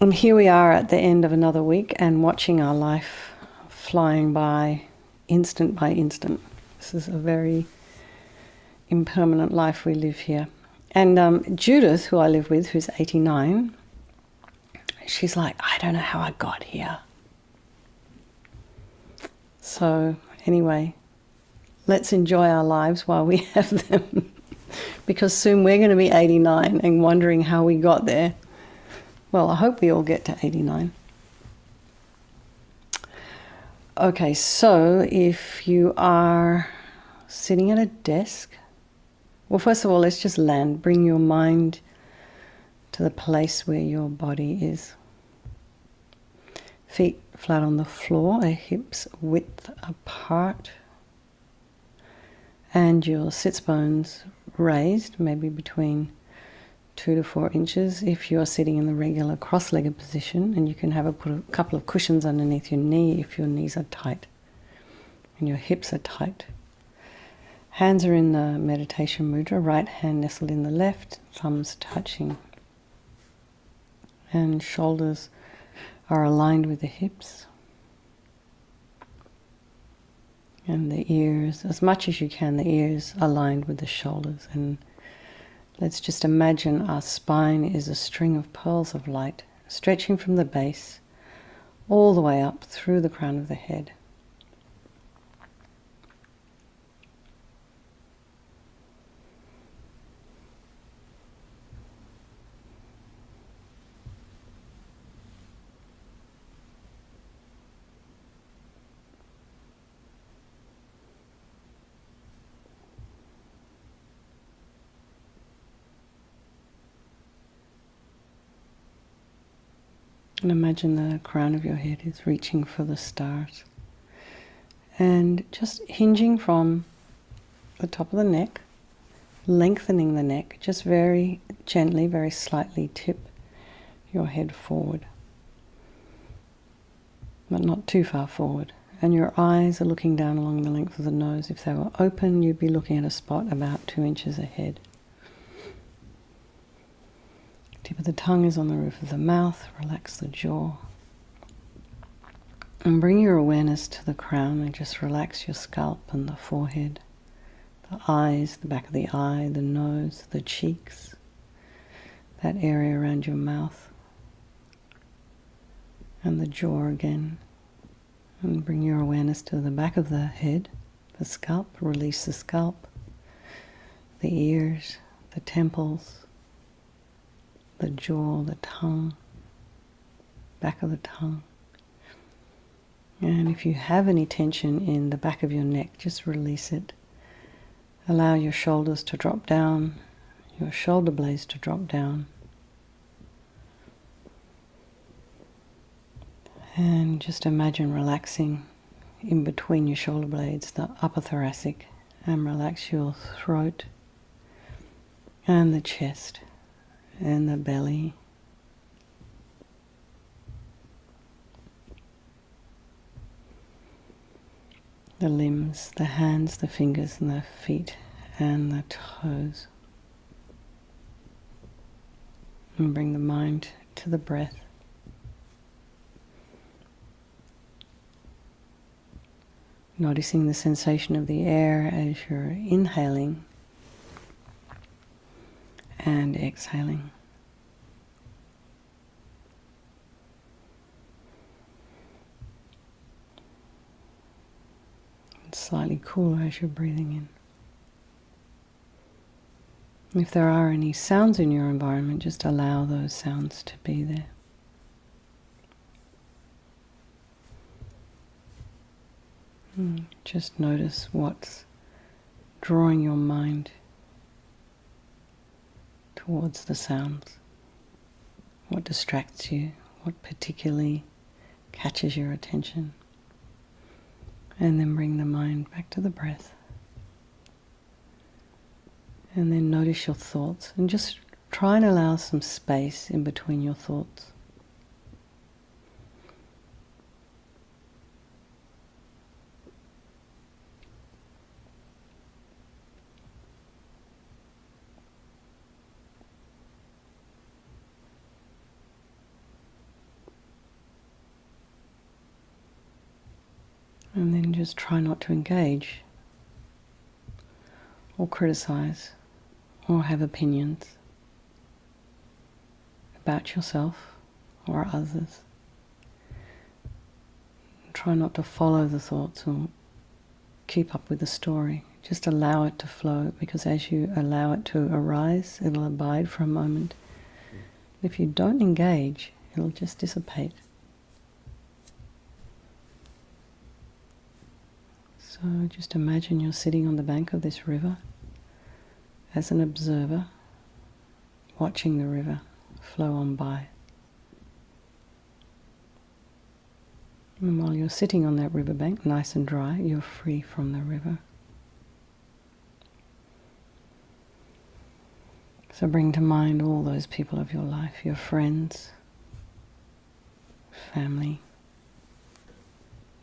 And here we are at the end of another week and watching our life flying by instant by instant. This is a very impermanent life we live here. And Judith, who I live with, who's 89, she's like, I don't know how I got here. So anyway, let's enjoy our lives while we have them. Because soon we're going to be 89 and wondering how we got there. Well, I hope we all get to 89. Okay, so if you are sitting at a desk, well, first of all, let's just land. Bring your mind to the place where your body is. Feet flat on the floor, hips width apart, and your sits bones raised, maybe between 2 to 4 inches if you're sitting in the regular cross-legged position, and you can put a couple of cushions underneath your knee if your knees are tight and your hips are tight. Hands are in the meditation mudra, right hand nestled in the left, thumbs touching, and shoulders are aligned with the hips, and the ears, as much as you can, the ears aligned with the shoulders. And let's just imagine our spine is a string of pearls of light, stretching from the base all the way up through the crown of the head. And imagine the crown of your head is reaching for the stars. And just hinging from the top of the neck, lengthening the neck, just very gently, very slightly tip your head forward, but not too far forward. And your eyes are looking down along the length of the nose. If they were open, you'd be looking at a spot about 2 inches ahead. Tip of the tongue is on the roof of the mouth. Relax the jaw. And bring your awareness to the crown and just relax your scalp and the forehead, the eyes, the back of the eye, the nose, the cheeks, that area around your mouth, and the jaw again. And bring your awareness to the back of the head, the scalp. Release the scalp, the ears, the temples, the jaw, the tongue, back of the tongue. And if you have any tension in the back of your neck, just release it. Allow your shoulders to drop down, your shoulder blades to drop down. And just imagine relaxing in between your shoulder blades, the upper thoracic, and relax your throat and the chest and the belly, the limbs, the hands, the fingers and the feet and the toes. And bring the mind to the breath. Noticing the sensation of the air as you're inhaling and exhaling. And slightly cooler as you're breathing in. If there are any sounds in your environment, just allow those sounds to be there. Just notice what's drawing your mind towards the sounds. What distracts you? What particularly catches your attention? And then bring the mind back to the breath. And then notice your thoughts. And just try and allow some space in between your thoughts. And then just try not to engage or criticize or have opinions about yourself or others. Try not to follow the thoughts or keep up with the story. Just allow it to flow, because as you allow it to arise, it'll abide for a moment. If you don't engage, it'll just dissipate. So just imagine you're sitting on the bank of this river as an observer, watching the river flow on by. And while you're sitting on that riverbank, nice and dry, you're free from the river. So bring to mind all those people of your life, your friends, family,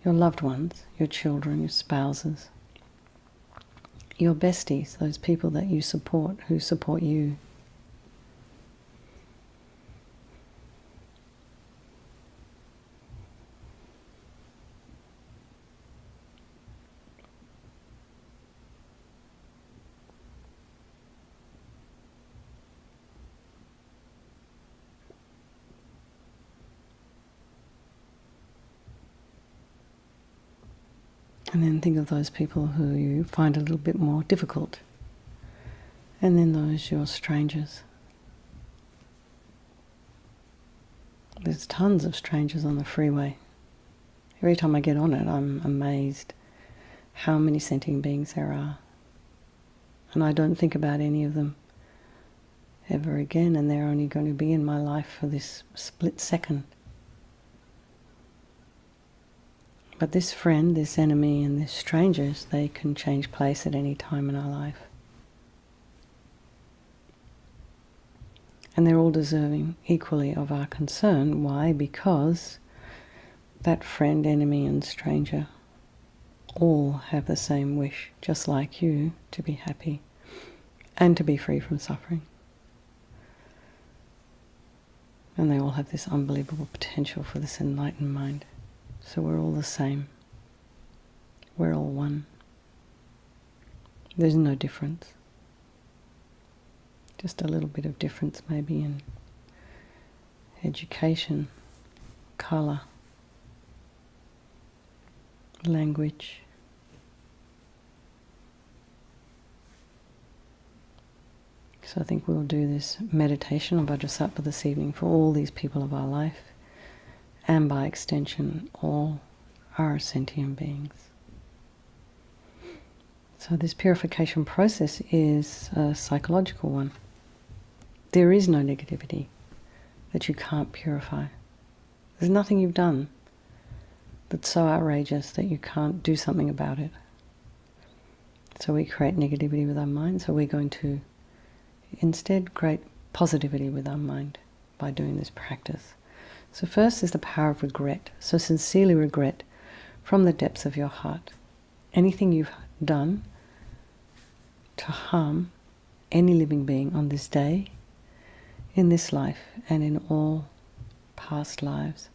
your loved ones, your children, your spouses, your besties, those people that you support, who support you. And then think of those people who you find a little bit more difficult. And then those your strangers. There's tons of strangers on the freeway. Every time I get on it, I'm amazed how many sentient beings there are. And I don't think about any of them ever again, and they're only going to be in my life for this split second. But this friend, this enemy, and this strangers, they can change place at any time in our life. And they're all deserving equally of our concern. Why? Because that friend, enemy, and stranger all have the same wish, just like you, to be happy and to be free from suffering. And they all have this unbelievable potential for this enlightened mind. So we're all the same. We're all one. There's no difference. Just a little bit of difference maybe in education, colour, language. So I think we'll do this meditation on Vajrasattva this evening for all these people of our life, and by extension, all are sentient beings. So this purification process is a psychological one. There is no negativity that you can't purify. There's nothing you've done that's so outrageous that you can't do something about it. So we create negativity with our mind, so we're going to instead create positivity with our mind by doing this practice. So first is the power of regret. So sincerely regret from the depths of your heart anything you've done to harm any living being on this day, in this life, and in all past lives.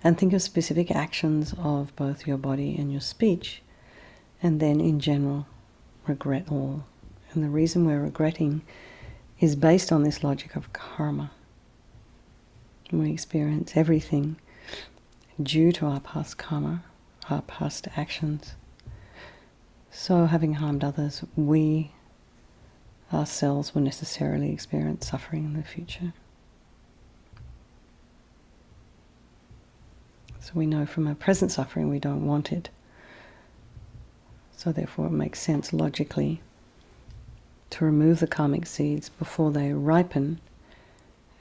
And think of specific actions of both your body and your speech, and then in general regret all. And the reason we're regretting is based on this logic of karma. We experience everything due to our past karma, our past actions. So having harmed others, we ourselves will necessarily experience suffering in the future. So we know from our present suffering we don't want it. So therefore it makes sense logically to remove the karmic seeds before they ripen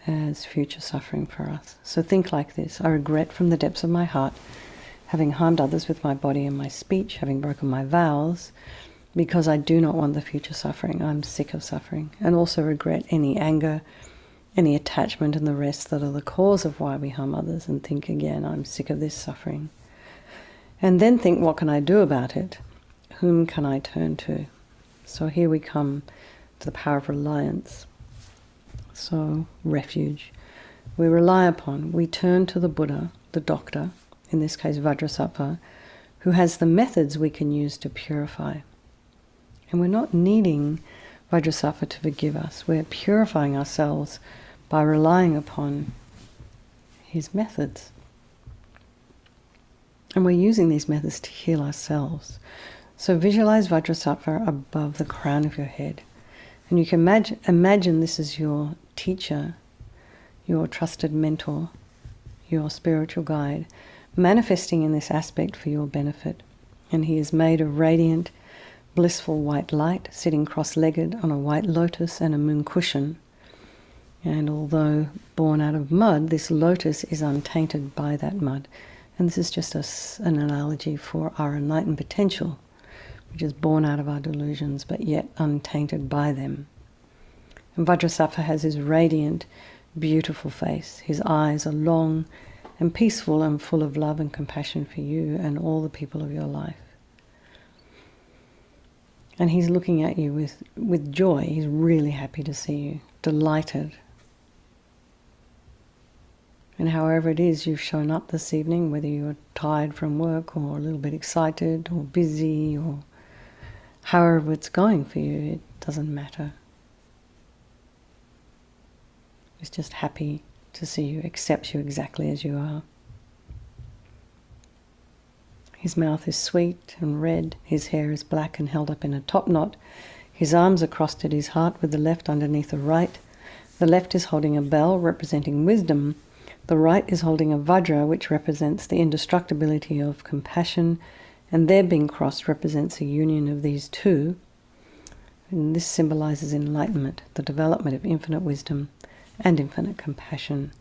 as future suffering for us. So think like this: I regret from the depths of my heart having harmed others with my body and my speech, having broken my vows, because I do not want the future suffering. I'm sick of suffering. And also regret any anger, any attachment, and the rest that are the cause of why we harm others, and think again, I'm sick of this suffering. And then think, what can I do about it? Whom can I turn to? So here we come to the power of reliance. So, refuge. We rely upon, we turn to the Buddha, the doctor, in this case Vajrasattva, who has the methods we can use to purify. And we're not needing Vajrasattva to forgive us. We're purifying ourselves by relying upon his methods. And we're using these methods to heal ourselves. So visualize Vajrasattva above the crown of your head. And you can imagine this is your teacher, your trusted mentor, your spiritual guide, manifesting in this aspect for your benefit. And he is made of radiant, blissful white light, sitting cross-legged on a white lotus and a moon cushion. And although born out of mud, this lotus is untainted by that mud. And this is just an analogy for our enlightened potential, which is born out of our delusions, but yet untainted by them. And Vajrasattva has his radiant, beautiful face. His eyes are long and peaceful and full of love and compassion for you and all the people of your life. And he's looking at you with joy. He's really happy to see you, delighted. And however it is you've shown up this evening, whether you're tired from work or a little bit excited or busy or however it's going for you, it doesn't matter. He's just happy to see you, accepts you exactly as you are. His mouth is sweet and red, his hair is black and held up in a top knot. His arms are crossed at his heart with the left underneath the right. The left is holding a bell representing wisdom. The right is holding a Vajra, which represents the indestructibility of compassion, and their being crossed represents a union of these two. And this symbolizes enlightenment, the development of infinite wisdom and infinite compassion.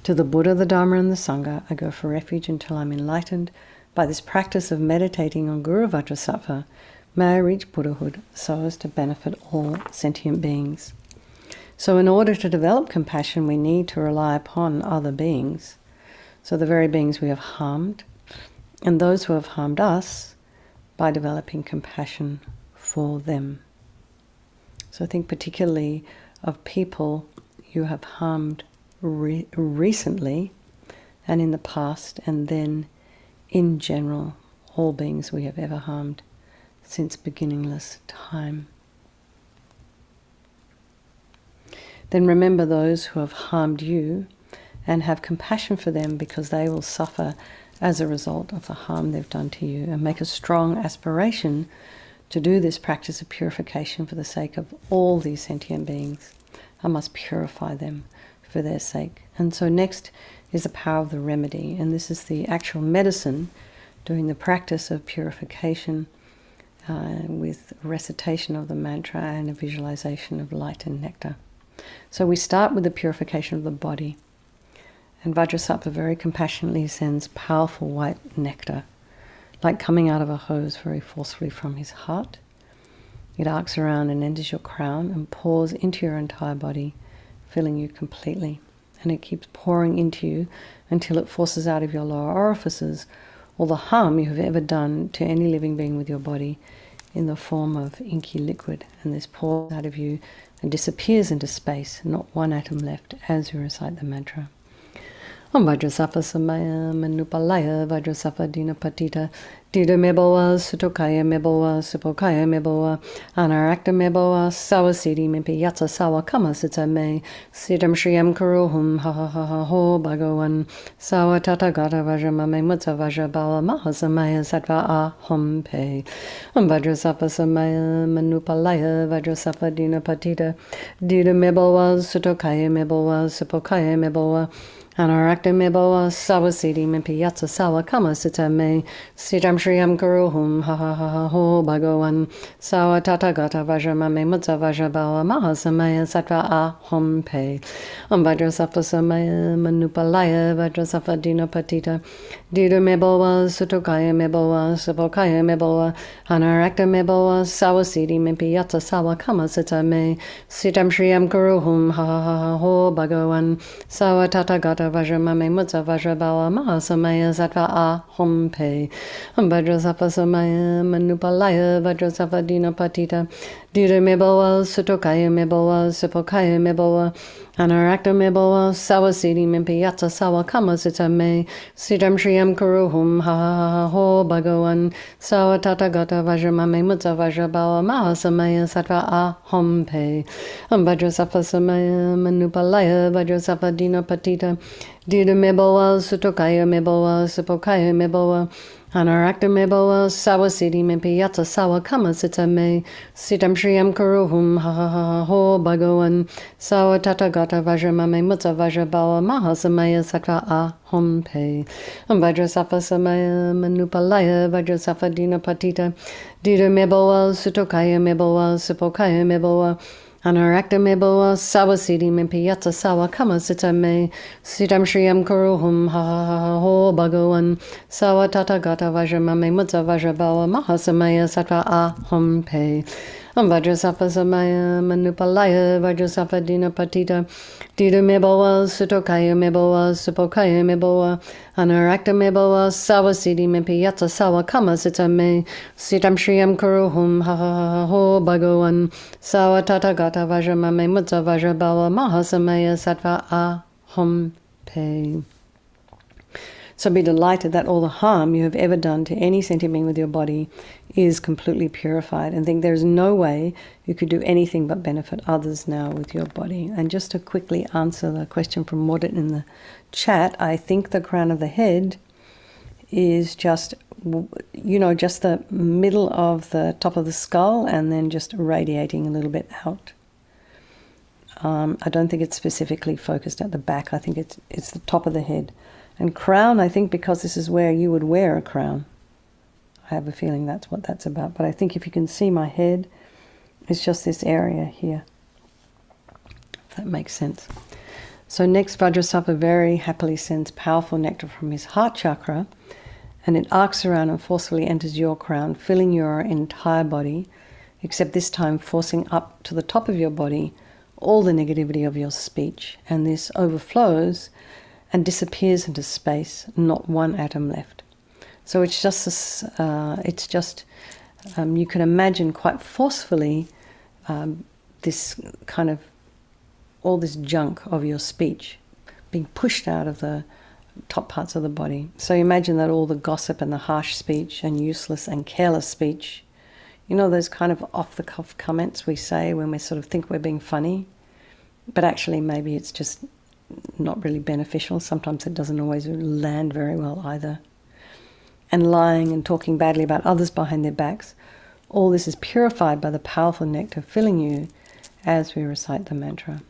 To the Buddha, the Dharma, and the Sangha, I go for refuge until I'm enlightened. By this practice of meditating on Guru Vajrasattva, may I reach Buddhahood so as to benefit all sentient beings. So in order to develop compassion, we need to rely upon other beings. So the very beings we have harmed, and those who have harmed us, by developing compassion for them. So think particularly of people you have harmed recently and in the past, and then in general, all beings we have ever harmed since beginningless time. Then remember those who have harmed you and have compassion for them, because they will suffer as a result of the harm they've done to you, and make a strong aspiration to do this practice of purification for the sake of all these sentient beings. I must purify them for their sake. And so next is the power of the remedy, and this is the actual medicine, doing the practice of purification with recitation of the mantra and a visualization of light and nectar. So we start with the purification of the body, and Vajrasattva very compassionately sends powerful white nectar, like coming out of a hose very forcefully from his heart. It arcs around and enters your crown and pours into your entire body, filling you completely. And it keeps pouring into you until it forces out of your lower orifices all the harm you have ever done to any living being with your body in the form of inky liquid. And this pours out of you and disappears into space, not one atom left as you recite the mantra. Om Vajrasattva Samaya Manupalaya Vajrasattva Dina Patita Dida Meboa Sutokaya Meboa Supokaya Meboa Anarakta Meboa Sawasidi Mimpi Yatsa Sawa Kama Sita Me Sitam Shriyam Kuruhum Ha Ha Ha Ha Ho Bhagawan Sawa Tata Gata Vajramame Mutsa Vajrabala Mahasamaya Sattva Ahom Pe Om Vajrasattva Samaya Manupalaya Vajrasattva Dina Patita Dida Meboa Sutokaya Meboa Supokaya Meboa Anarakta Meboa Sawasidi Mimpi Yatsa Sawa Kama Sita Me Sitam Shriyam Kuruhum Ha Ha Ha Ha Ho Bhagawan Sawa Tata Gata Vajramame Mutsa Vajrabala Mahasamaya Sattva Ahom Pe Om Vajrasattva Samaya Manupalaya Vajrasattva Dina Patita Dida Meboa Sutokaya Meboa Supokaya Meboa Anarakta Meboa Sawasidi Mimpi Yatsa Sawa Kama Sita Me Sitam Shriyam Kuruhum Ha Ha Ha Ha Ho Bhagawan Sawa Tata Gata Vajramame Mutsa Vajrabala Mahasamaya Sattva Ahom Pe Om Vajrasattva Samaya Manupalaya Vajrasattva Dina Patita Dida Meboa Sutokaya Meboa Supokaya Meboa Anarakta Meboa, Sawasidi Mimpiyata Sawa Kama Sita Me, Sitam Shriyam Kuruhum, Ha Ha Ho Bhagawan, Sawa Tata Gata Vajramame Mutta Vajrabawa Mahasamaya Sattva Ahom Pe, Vajrasattva Samaya Manupalaya, Vajrasattva Dina Patita, Dida Meboa, Sutokaya Meboa, Supokaya Meboa, Anarakta Meboa, Sawasidi Mimpiyata Sawa Kama Sita Me, Sitam Shriyam Kuruhum, Ha Ha Ho Bhagawan, Sawa Tata Gata Vajramame Mutta Vajrabawa Mahasamaya Sattva Ahom Pe, Vajrasattva Samaya Manupalaya, Vajrasattva Dina Patita, Dida Meboa, Sutokaya Meboa, Supokaya Meboa, Anarakta Meboa, Sawasidi Mimpiyata Sawa Kama Sita Me, Sitam Shriyam Kuruhum, Ha Ha Ho Bhagawan, Sawa Tata Gata Vajramame Mutta Vajrabawa Mahasamaya Sattva Ahom Pe, Vajrasattva Samaya Manupalaya, Vajrasattva Dina Patita, Dida Meboa, Sutokaya Meboa, Supokaya Meboa, Anarakta Meboa, Sawasidi Mimpiyata Sawa Kama Sita Me, Sitam Shriyam Kuruhum, Ha Ha Ho Bhagawan, Sawa Tata Gata Vajramame Mutta Vajrabawa Mahasamaya Sattva Ahom Pe. So be delighted that all the harm you have ever done to any sentient being with your body is completely purified, and think there's no way you could do anything but benefit others now with your body. And just to quickly answer the question from Mordit in the chat, I think the crown of the head is just, just the middle of the top of the skull and then just radiating a little bit out. I don't think it's specifically focused at the back. I think it's the top of the head. And crown, I think because this is where you would wear a crown. I have a feeling that's what that's about. But I think if you can see my head, it's just this area here. If that makes sense. So next, Vajrasattva very happily sends powerful nectar from his heart chakra, and it arcs around and forcefully enters your crown, filling your entire body, except this time forcing up to the top of your body all the negativity of your speech. And this overflows and disappears into space, not one atom left. So it's just this, you can imagine quite forcefully this kind of, all this junk of your speech being pushed out of the top parts of the body. So imagine that all the gossip and the harsh speech and useless and careless speech, those kind of off-the-cuff comments we say when we sort of think we're being funny, but actually maybe it's just not really beneficial. Sometimes it doesn't always land very well either. And lying and talking badly about others behind their backs, all this is purified by the powerful nectar filling you as we recite the mantra.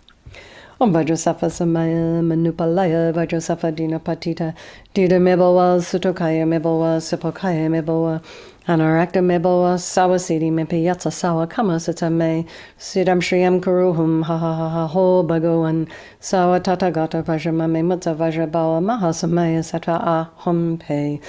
Om Vajrasattva Samaya Manupalaya, Vajrasattva Dina Patita, Dida Meboa, Sutokaya Meboa, Supokaya Meboa, Anarakta Meboa, Sawasidi Mimpiyata Sawa Kama Sita Me, Siddham Shriyam Kuruhum, Ha Ha Ha Ho Bhagawan, Sawa Tata Gata Vajramame Mutta Vajrabawa Mahasamaya Sattva Ahom Pe,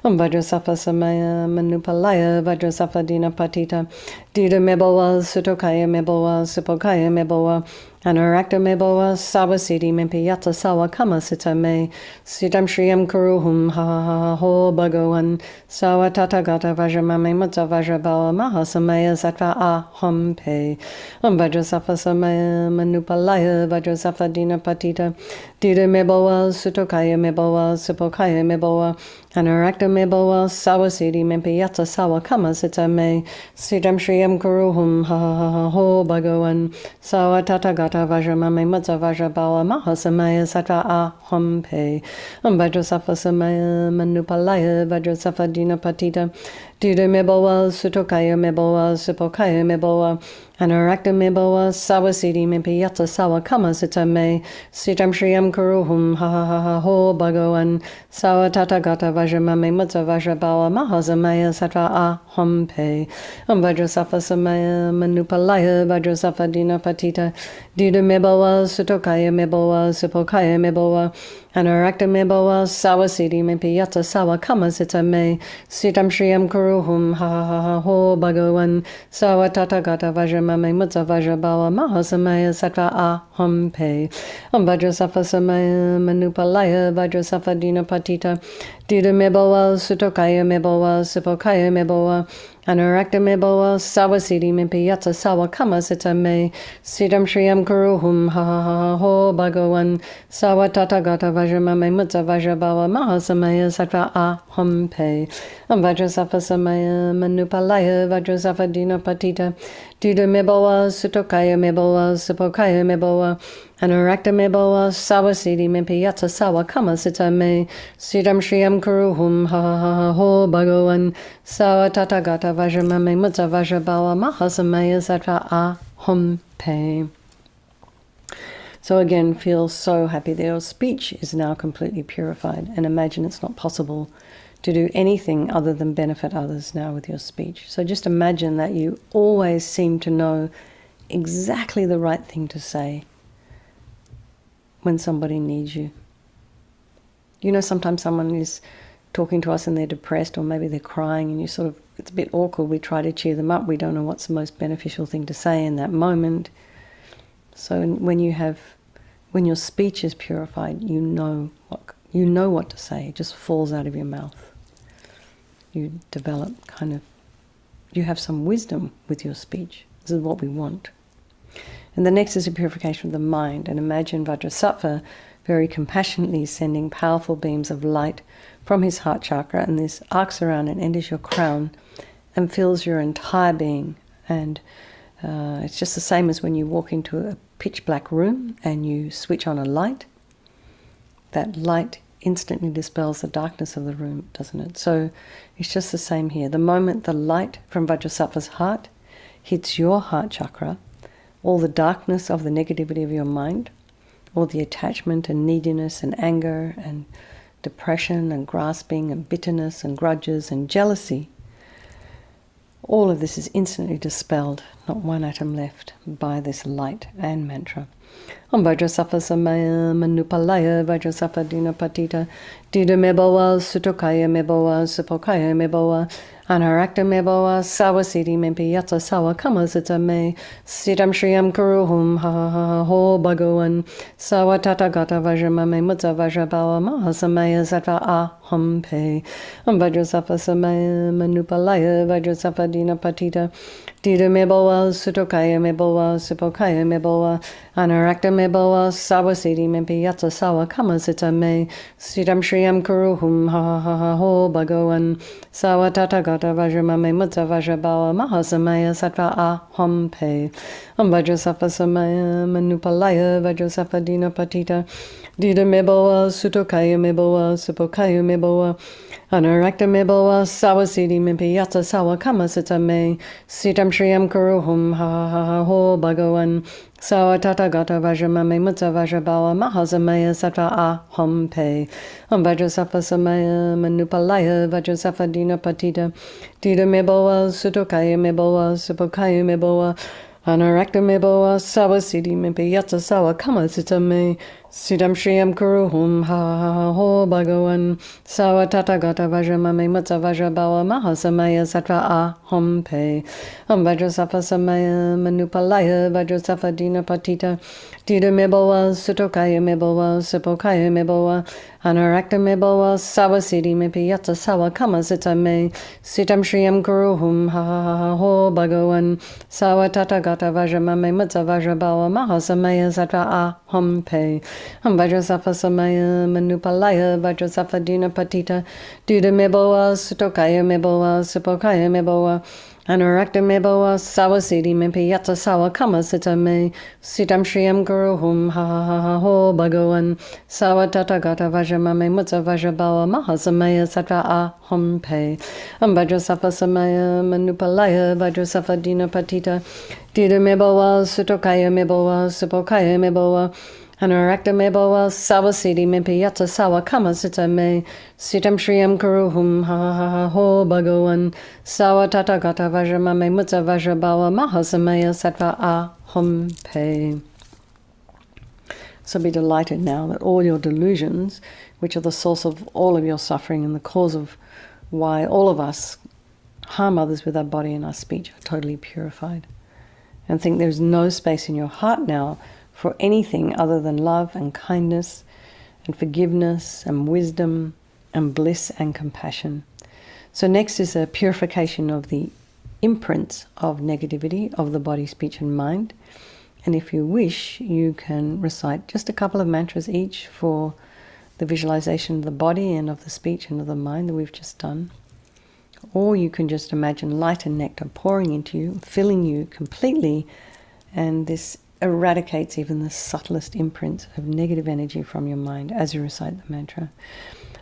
Om Vajrasattva Samaya Manupalaya, Vajrasattva Dina Patita, Dida Meboa, Sutokaya Meboa, Supokaya Meboa, Anarakta Meboa, Sawasidi Mimpiyata Sawa Kama Sita Me, Siddham Shriyam Kuruhum, Ha Ha Ho Bhagawan, Sawa Tata Gata Vajramame Mutta Vajrabawa Mahasamaya Sattva Ahom Pe, Om Vajrasattva Samaya Manupalaya, Vajrasattva Dina Patita, Dida Meboa, Sutokaya Meboa, Supokaya Meboa, Anarakta Meboa, Sawasidi Mimpiyata Sawa Kama Sita Me, Siddham Shriyam Kuruhum, Ha Ha Ho Bhagawan, Sawa Tata Gata Vajramame Mutta Vajrabawa Mahasamaya Sattva Ahom Pe, Om Vajrasattva Samaya Manupalaya, Vajrasattva Dina Patita, Dida Meboa, Sutokaya Meboa, Supokaya Meboa, Anarakta Meboa, Sawasidi Mimpiyata Sawa Kama Sita Me, Siddham Shriyam Kuruhum, Ha Ha Ho Bhagawan, Sawa Tata Gata Vajramame Mutta Vajrabawa Mahasamaya Sattva Ahom Pe, Om Vajrasattva Samaya Manupalaya, Vajrasattva Dina Patita, Dida Meboa, Sutokaya Meboa, Supokaya Meboa, Anarakta Meboa, Sawasidi Mimpiyata Sawa Kama Sita Me, Siddham Shriyam Kuruhum, Ha Ha Ho Bhagawan, Sawa Tata Gata Vajramame Mutta Vajrabawa Mahasamaya Sattva Ahom Pe, Om Vajrasattva Samaya Manupalaya, Vajrasattva Dina Patita, Dida Meboa, Sutokaya Meboa, Supokaya Meboa, Anurakta me boa sawa siddhi mimpi yatsa sawa kama sita me siddham shriyam kuruhum ha ha ha ho bhagavan sawa tathagata vajramame mutta vajrabhava mahasamaya sattva aham pe Vajrasattva samaya manupalaya Vajrasattva dina patita Duda me boa sutokaya me boa supokaya me boa Anurakta me boa sawa siddhi mimpi yatsa sawa kama sita me siddham shriyam kuruhum ha ha ha ho bhagavan sawa tathagata vajramame mutta vajrabhava mahasamaya sattva aham pe. So again, feel so happy that your speech is now completely purified, and imagine it's not possible to do anything other than benefit others now with your speech. So just imagine that you always seem to know exactly the right thing to say when somebody needs you. You know, sometimes someone is talking to us and they're depressed, or maybe they're crying, and you sort of, it's a bit awkward. We try to cheer them up. We don't know what's the most beneficial thing to say in that moment. So when your speech is purified, you know what to say. It just falls out of your mouth. You develop you have some wisdom with your speech. This is what we want. And the next is a purification of the mind. And imagine Vajrasattva very compassionately sending powerful beams of light from his heart chakra, and this arcs around and enters your crown and fills your entire being. And it's just the same as when you walk into a pitch black room and you switch on a light. That light instantly dispels the darkness of the room, doesn't it? So it's just the same here. The moment the light from Vajrasattva's heart hits your heart chakra, all the darkness of the negativity of your mind, all the attachment and neediness and anger and depression and grasping and bitterness and grudges and jealousy, all of this is instantly dispelled, not one atom left, by this light and mantra. Om Vajrasattva samaya manupalaya Vajrasattva dina patita Dida meboa sutokaya meboa supokaya meboa Anarakta meboa sawa siddhi mimpi yatsa sawa kama sita me siddham shriyam kuruhum ha ha ha ho bhagavan sawa tathagata vajramame mutta vajrabhava mahasamaya sattva aham pe Om Vajrasattva samaya manupalaya Vajrasattva dina patita Dida meboa sutokaya meboa supokaya meboa Anarakta meboa sawa siddhi mimpi yatsa sawa kama sita me siddham shriyam kuruhum ha ha ha ho bhagavan sawa tathagata vajramame mutta vajrabhava mahasamaya sattva aham pe Om Vajrasattva samaya manupalaya Vajrasattva dina patita Dida meboa sutokaya meboa supokaya meboa Anarakta meboa sawa siddhi mimpi yatsa sawa kama sita me siddham shriyam kuruhum ha ha ha ho bhagavan sawa tathagata vajramame mutta vajrabhava mahasamaya sattva aham pe Om Vajrasattva samaya manupalaya Vajrasattva dina patita Dida meboa sutokaya meboa supokaya meboa Anarakta meboa sawa siddhi mimpi yatsa sawa kama sita me siddham shriyam kuruhum ha ha ha ho bhagavan sawa tathagata vajramame mutta vajrabhava mahasamaya sattva aham pe Om Vajrasattva samaya manupalaya Vajrasattva dina patita Dida meboa sutokaya meboa supokaya meboa Anarakta meboa sawa siddhi mimpi yatsa sawa kama sita me siddham shriyam kuruhum ha ha ha ho bhagavan sawa tathagata vajramame mutta vajrabhava mahasamaya sattva aham pe Om Vajrasattva samaya manupalaya Vajrasattva dina patita Dida meboa sutokaya meboa supokaya meboa Anarakta meboa sawa siddhi mimpi yatsa sawa kama sita me siddham shriyam kuruhum ha ha ha ha ho bhagavan sawa tathagata vajramame mutta vajrabhava mahasamaya sattva aham pe Om Vajrasattva samaya manupalaya Vajrasattva dina patita Dida meboa sutokaya meboa supokaya meboa Anarakta meboa sawa siddhi mimpi yatsa sawa kama sita me siddham shriyam kuruhum ha ha ha ho bhagavan sawa tathagata vajramame mutta vajrabhava mahasamaya sattva aham pe So be delighted now that all your delusions, which are the source of all of your suffering and the cause of why all of us harm others with our body and our speech, are totally purified. And think there's no space in your heart now for anything other than love and kindness and forgiveness and wisdom and bliss and compassion. So next is a purification of the imprints of negativity of the body, speech and mind. And if you wish, you can recite just a couple of mantras each for the visualization of the body and of the speech and of the mind that we've just done. Or you can just imagine light and nectar pouring into you, filling you completely, and this eradicates even the subtlest imprints of negative energy from your mind as you recite the mantra.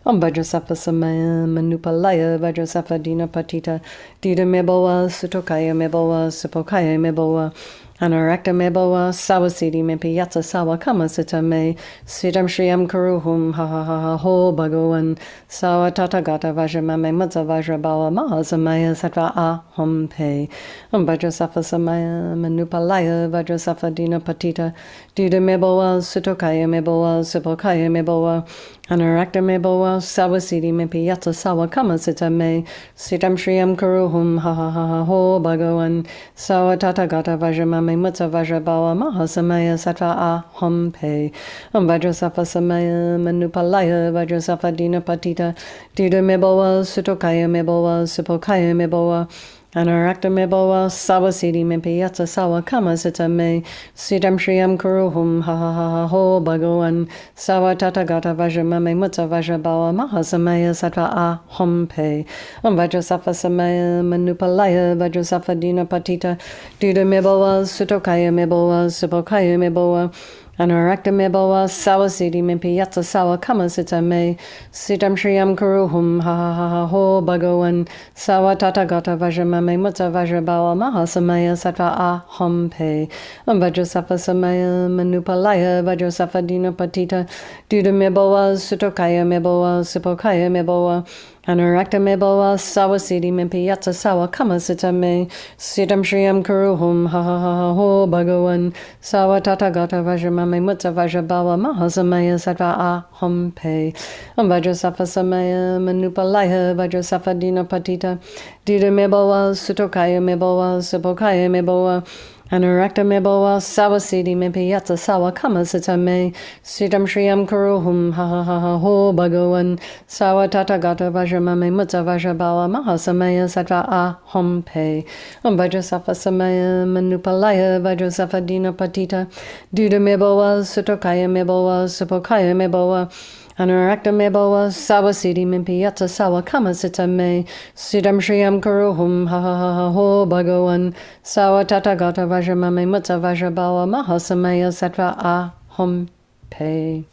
Om Vajrasattva Samaya Manupalaya Vajrasattva Dina Patita Dida Mebowa Sutokaya Mebowa Supokaya Mebowa Anarakta Mebowa Sawasidi Mepiyatsa Sawa Kama Sita Me Sitam Shriyam Kuruhum Ha Ha Ha Ha Ho Bhagavan Sawa Tatagata Vajramame Mutsa Vajrabawa Mahasamaya Sattva Aham Pe Om Vajrasattva Samaya Manupalaya Vajrasattva Dina Patita Dida Mebowa Sutokaya Mebowa Supokaya Mebowa Anarakta Mebowa Sawasidi Mepiyatsa Sawa Kama Sita Me Sitam Shriyam Kuruhum Ha Ha Ha Ha Ho Bhagavan Sawa Tatagata Vajramame Mutsa Vajrabawa Mahasamaya Sattva Aham Pe Om Vajrasattva Samaya Manupalaya Vajrasattva Dina Patita Dida Mebowa Sutokaya Mebowa Supokaya Mebowa Anarakta Mebowa Sawasidi Mepiyatsa Sawa Kama Sita Me Sitam Shriyam Kuruhum Ha Ha Ha Ha Ho Bhagavan Sawa Tatagata Vajramame Mutsa Vajrabawa Mahasamaya Sattva Aham Pe Om Vajrasattva Samaya Manupalaya Vajrasattva Dina Patita Dida Mebowa Sutokaya Mebowa Supokaya Mebowa Anarakta Mebowa Sawasidi Mepiyatsa Sawa Kama Sita Me Sitam Shriyam Kuruhum Ha Ha Ha Ha Ho Bhagavan Sawa Tatagata Vajramame Mutsa Vajrabawa Mahasamaya Sattva Aham Pe Om Vajrasattva Samaya Manupalaya Vajrasattva Dina Patita Dida Mebowa Sutokaya Mebowa Supokaya Mebowa Anarakta Mebowa Sawasidi Mepiyatsa Sawa Kama Sita Me Sitam Shriyam Kuruhum Ha Ha Ha Ha Ho Bhagavan Sawa Tatagata Vajramame Mutsa Vajrabawa Mahasamaya Sattva Aham Pe Om Vajrasattva Samaya Manupalaya Vajrasattva Dina Patita Dida Mebowa Sutokaya Mebowa Supokaya Mebowa Anarakta Mebowa Sawasidi Mepiyatsa Sawa Kama Sita Me Sitam Shriyam Kuruhum Ha Ha Ha Ha Ho Bhagavan Sawa Tatagata Vajramame Mutsa Vajrabawa Mahasamaya Sattva Aham Pe Om Vajrasattva Samaya Manupalaya Vajrasattva Dina Patita Dida Mebowa Sutokaya Mebowa Supokaya Mebowa Anarakta Mebowa Sawasidi Mepiyatsa Sawa Kama Sita Me Sitam Shriyam Kuruhum Ha Ha Ha Ha Ho Bhagavan Sawa Tatagata Vajramame Mutsa Vajrabawa Mahasamaya Sattva Aham Pe.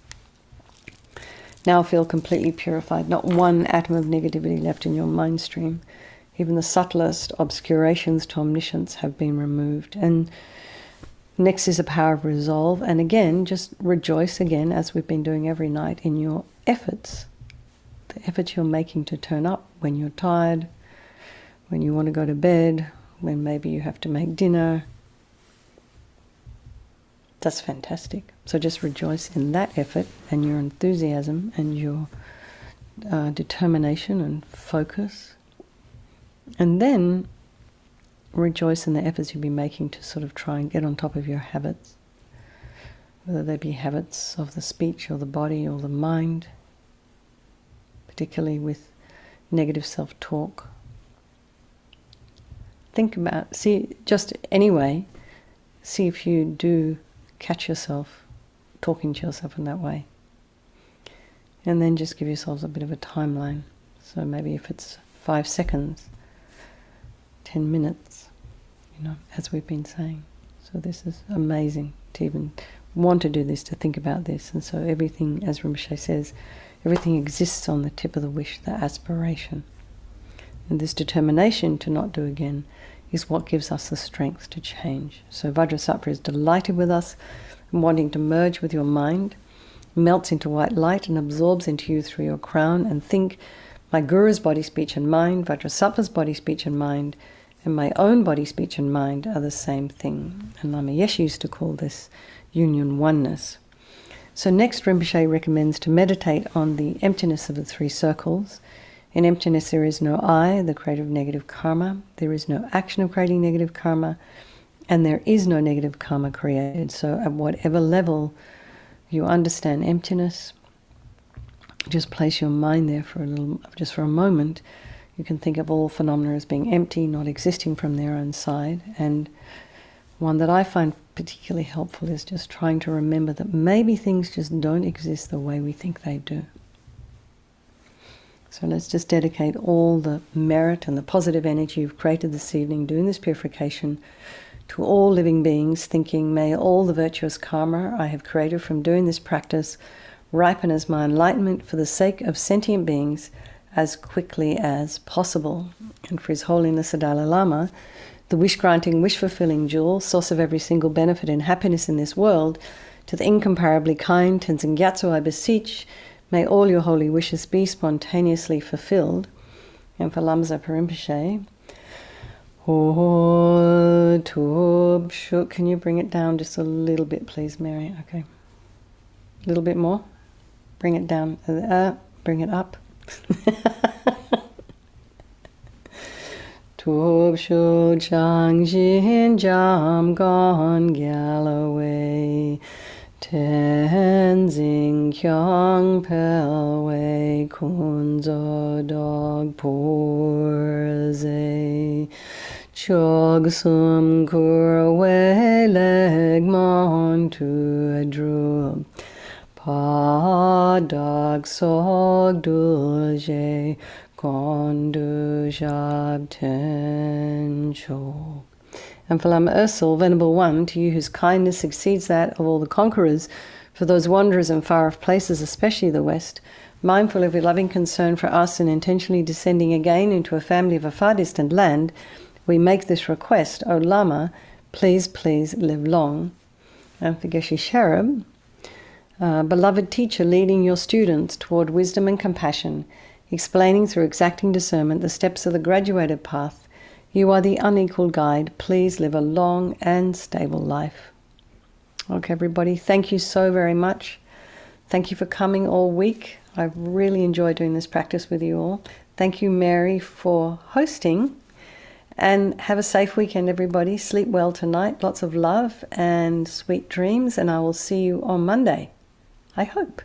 Now feel completely purified. Not one atom of negativity left in your mind stream. Even the subtlest obscurations to omniscience have been removed. And next is the power of resolve. And again, just rejoice again, as we've been doing every night, in your efforts. The efforts you're making to turn up when you're tired, when you want to go to bed, when maybe you have to make dinner. That's fantastic. So just rejoice in that effort and your enthusiasm and your determination and focus. And then rejoice in the efforts you'll be making to sort of try and get on top of your habits, whether they be habits of the speech or the body or the mind, particularly with negative self-talk. Think about, see if you do catch yourself talking to yourself in that way. And then just give yourselves a bit of a timeline. So maybe if it's 5 seconds, 10 minutes, as we've been saying. So this is amazing to even want to do this, to think about this. And so everything, as Rinpoche says, everything exists on the tip of the wish, the aspiration. And this determination to not do again is what gives us the strength to change. So Vajrasattva is delighted with us and wanting to merge with your mind, melts into white light and absorbs into you through your crown. And think, my Guru's body, speech and mind, Vajrasattva's body, speech and mind, and my own body, speech and mind are the same thing. And Lama Yeshe used to call this union oneness. So next Rinpoche recommends to meditate on the emptiness of the 3 circles. In emptiness there is no I, the creator of negative karma. There is no action of creating negative karma. And there is no negative karma created. So at whatever level you understand emptiness, just place your mind there for a moment, You can think of all phenomena as being empty, not existing from their own side. And one that I find particularly helpful is just trying to remember that maybe things just don't exist the way we think they do. So let's just dedicate all the merit and the positive energy you've created this evening doing this purification to all living beings, thinking, may all the virtuous karma I have created from doing this practice ripen as my enlightenment for the sake of sentient beings as quickly as possible. And for His Holiness the Dalai Lama, the wish-granting, wish-fulfilling jewel, source of every single benefit and happiness in this world, to the incomparably kind Tenzin Gyatso I beseech, may all your holy wishes be spontaneously fulfilled. And for Lama Zopa Rinpoche, Ho Tub Shuk. Can you bring it down just a little bit, please, Mary? Okay. A little bit more. Bring it down. Bring it up. Tub Shuk Chang Jin Jam Gon Galloway. Tenzing Kyang Pelway Kunzo Dog Porze Chog Sum Kurwe Leg Mon Tu Drub Pa Dog Sog Dulje Kondu Jab Ten Chog. And for Lama Ursul, Venerable One, to you whose kindness exceeds that of all the conquerors, for those wanderers in far-off places, especially the West, mindful of your loving concern for us and intentionally descending again into a family of a far distant land, we make this request, O Lama, please, please live long. And for Geshe Cherub, beloved teacher leading your students toward wisdom and compassion, explaining through exacting discernment the steps of the graduated path, you are the unequaled guide. Please live a long and stable life. Okay, everybody, thank you so very much. Thank you for coming all week. I've really enjoyed doing this practice with you all. Thank you, Mary, for hosting. And have a safe weekend, everybody. Sleep well tonight. Lots of love and sweet dreams. And I will see you on Monday, I hope.